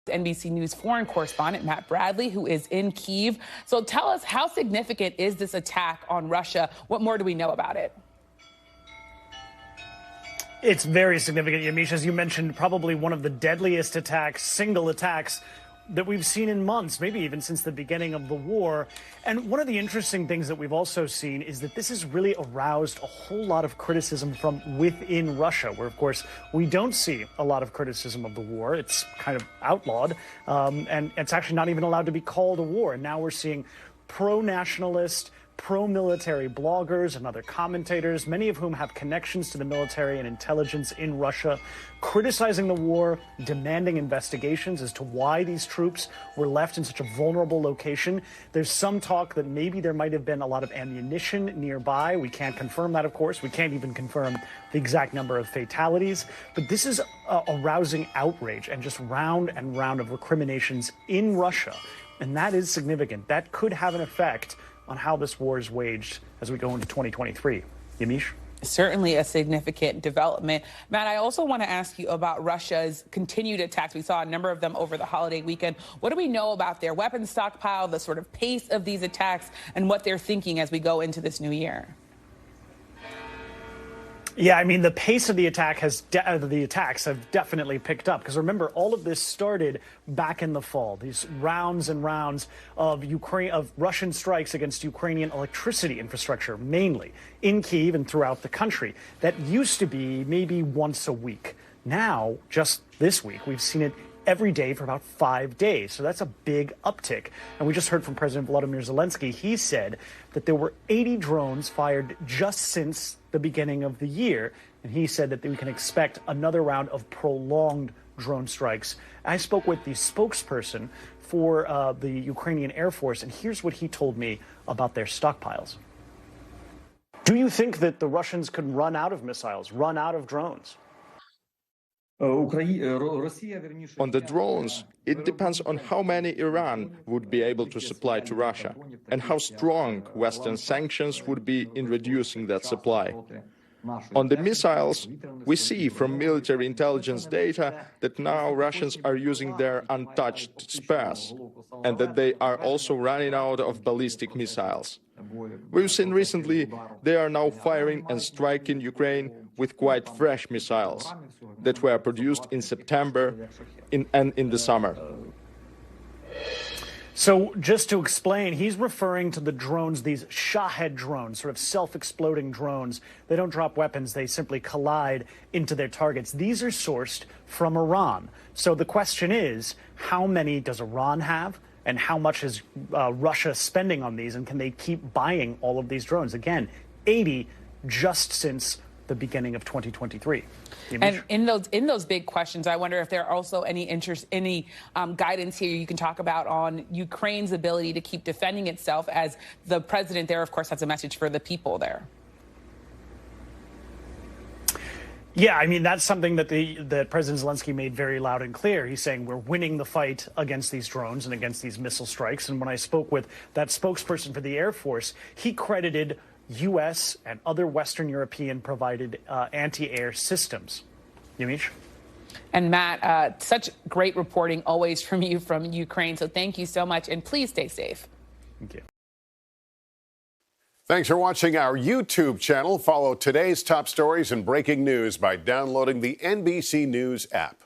NBC News foreign correspondent Matt Bradley, who is in Kyiv. So tell us, how significant is this attack on Russia? What more do we know about it? It's very significant, Yamiche. As you mentioned, probably one of the deadliest attacks, single attacks that we've seen in months, maybe even since the beginning of the war. And one of the interesting things that we've also seen is that this has really aroused a whole lot of criticism from within Russia, where, of course, we don't see a lot of criticism of the war. It's kind of outlawed, and it's actually not even allowed to be called a war. And now we're seeing pro-nationalist, pro-military bloggers and other commentators, many of whom have connections to the military and intelligence in Russia, criticizing the war, demanding investigations as to why these troops were left in such a vulnerable location. There's some talk that maybe there might have been a lot of ammunition nearby. We can't confirm that, of course. We can't even confirm the exact number of fatalities. But this is a rousing outrage and just round and round of recriminations in Russia. And that is significant. That could have an effect on how this war is waged as we go into 2023. Yamiche? Certainly a significant development. Matt, I also want to ask you about Russia's continued attacks. We saw a number of them over the holiday weekend. What do we know about their weapons stockpile, the sort of pace of these attacks, and what they're thinking as we go into this new year? Yeah, I mean, the pace of the attacks have definitely picked up, because remember, all of this started back in the fall. These rounds and rounds of Russian strikes against Ukrainian electricity infrastructure, mainly in Kyiv and throughout the country. That used to be maybe once a week. Now, just this week, we've seen it every day for about 5 days. So that's a big uptick. And we just heard from President Volodymyr Zelensky. He said that there were 80 drones fired just since the beginning of the year. And he said that we can expect another round of prolonged drone strikes. I spoke with the spokesperson for the Ukrainian Air Force, and here's what he told me about their stockpiles. Do you think that the Russians could run out of missiles, run out of drones? On the drones, it depends on how many Iran would be able to supply to Russia and how strong Western sanctions would be in reducing that supply. On the missiles, we see from military intelligence data that now Russians are using their untouched spares and that they are also running out of ballistic missiles. We've seen recently they are now firing and striking Ukraine with quite fresh missiles that were produced in September and in the summer. So just to explain, he's referring to the drones, these Shahed drones, sort of self-exploding drones. They don't drop weapons, they simply collide into their targets. These are sourced from Iran. So the question is, how many does Iran have? And how much is Russia spending on these? And can they keep buying all of these drones? Again, 80 just since the beginning of 2023. And in those big questions, I wonder if there are also any guidance here you can talk about on Ukraine's ability to keep defending itself, as the president there, of course, has a message for the people there. Yeah, I mean, that's something that that President Zelensky made very loud and clear. He's saying we're winning the fight against these drones and against these missile strikes. And when I spoke with that spokesperson for the Air Force, he credited U.S. and other Western European provided anti-air systems. Yamiche? And Matt, such great reporting always from you from Ukraine. So thank you so much, and please stay safe. Thank you. Thanks for watching our YouTube channel. Follow today's top stories and breaking news by downloading the NBC News app.